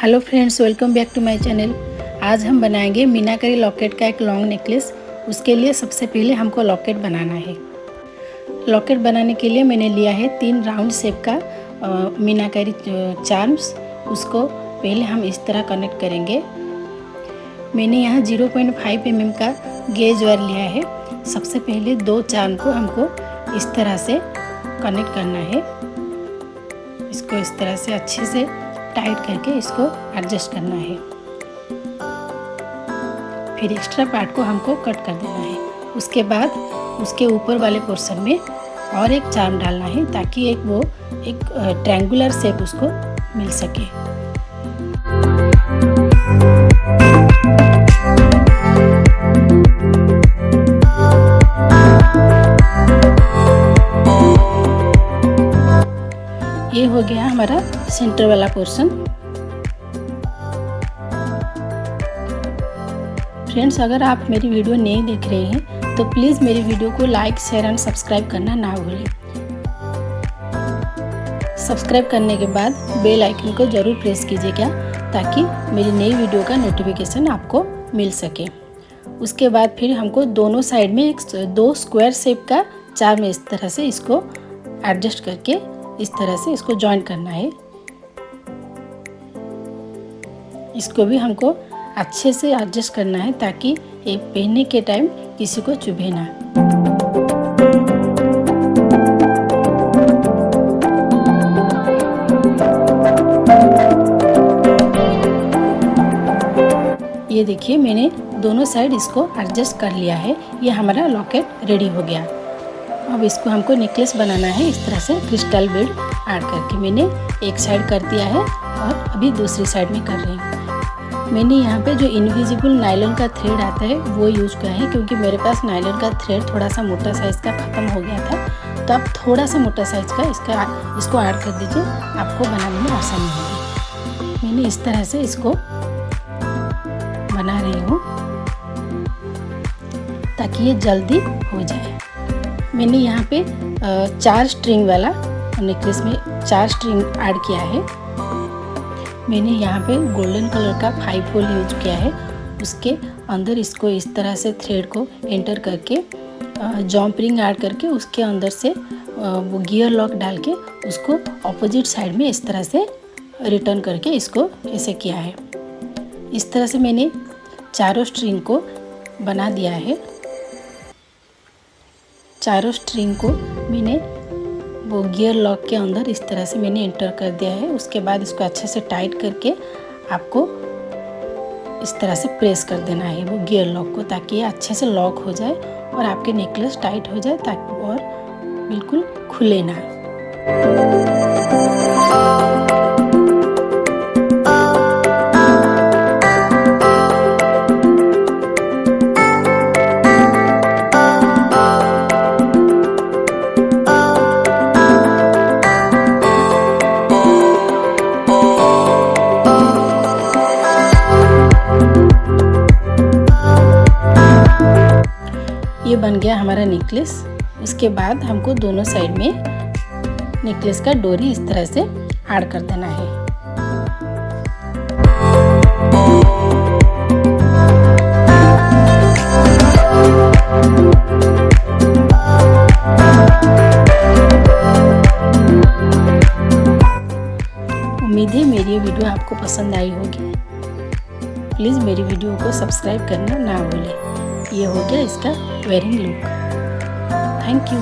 Hello friends, welcome back to my channel. आज हम बनाएंगे मीनाकारी लॉकेट का एक लॉन्ग नेकलेस। उसके लिए सबसे पहले हमको लॉकेट बनाना है। लॉकेट बनाने के लिए मैंने लिया है 3 राउंड शेप का मीनाकारी चार्म्स। उसको पहले हम इस तरह कनेक्ट करेंगे। मैंने यहाँ 0.5 mm का गेज वायर लिया है। सबसे पहले 2 चार्म को हमको इस तरह से कनेक्ट करना है। इसको इस तरह से अच्छे से टाइट करके इसको एडजस्ट करना है। फिर एक्स्ट्रा पार्ट को हमको कट कर देना है। उसके बाद उसके ऊपर वाले पोर्शन में और एक चार्म डालना है ताकि एक ट्रायंगुलर शेप उसको मिल सके। ये हो गया हमारा सेंटर वाला पोर्शन। फ्रेंड्स, अगर आप मेरी वीडियो नहीं देख रहे हैं तो प्लीज़ मेरी वीडियो को लाइक, शेयर एंड सब्सक्राइब करना ना भूलें। सब्सक्राइब करने के बाद बेल आइकन को ज़रूर प्रेस कीजिएगा ताकि मेरी नई वीडियो का नोटिफिकेशन आपको मिल सके। उसके बाद फिर हमको दोनों साइड में 2 स्क्वायर शेप का चार्म इस तरह से इसको एडजस्ट करके इस तरह से इसको जॉइन करना है। इसको भी हमको अच्छे से एडजस्ट करना है ताकि ये पहनने के टाइम किसी को चुभे ना। ये देखिए, मैंने दोनों साइड इसको एडजस्ट कर लिया है। ये हमारा लॉकेट रेडी हो गया। अब इसको हमको नेकलेस बनाना है। इस तरह से क्रिस्टल बीड ऐड करके मैंने एक साइड कर दिया है और अभी दूसरी साइड में कर रही हूँ। मैंने यहाँ पे जो इनविजिबल नायलॉन का थ्रेड आता है वो यूज किया है क्योंकि मेरे पास नायलॉन का थ्रेड थोड़ा सा मोटा साइज़ का ख़त्म हो गया था। तो आप थोड़ा सा मोटा साइज़ का इसको ऐड कर दीजिए, आपको बनाने में आसानी होगी। मैंने इस तरह से इसको बना रही हूँ ताकि ये जल्दी हो जाए। मैंने यहाँ पे 4 स्ट्रिंग वाला नेकलेस में 4 स्ट्रिंग ऐड किया है। मैंने यहाँ पे गोल्डन कलर का 5 होल यूज किया है। उसके अंदर इसको इस तरह से थ्रेड को एंटर करके जॉम्प रिंग ऐड करके उसके अंदर से वो गियर लॉक डाल के उसको ऑपोजिट साइड में इस तरह से रिटर्न करके इसको ऐसे किया है। इस तरह से मैंने चारों स्ट्रिंग को बना दिया है। चारों स्ट्रिंग को मैंने वो गियर लॉक के अंदर इस तरह से मैंने एंटर कर दिया है। उसके बाद इसको अच्छे से टाइट करके आपको इस तरह से प्रेस कर देना है वो गियर लॉक को ताकि ये अच्छे से लॉक हो जाए और आपके नेकलेस टाइट हो जाए ताकि और बिल्कुल खुले ना। ये बन गया हमारा नेकलेस। उसके बाद हमको दोनों साइड में नेकलेस का डोरी इस तरह से ऐड कर देना है। उम्मीद है मेरी ये वीडियो आपको पसंद आई होगी। प्लीज़ मेरी वीडियो को सब्सक्राइब करना ना भूलें। ये हो गया इसका वेयरिंग लुक। Thank you.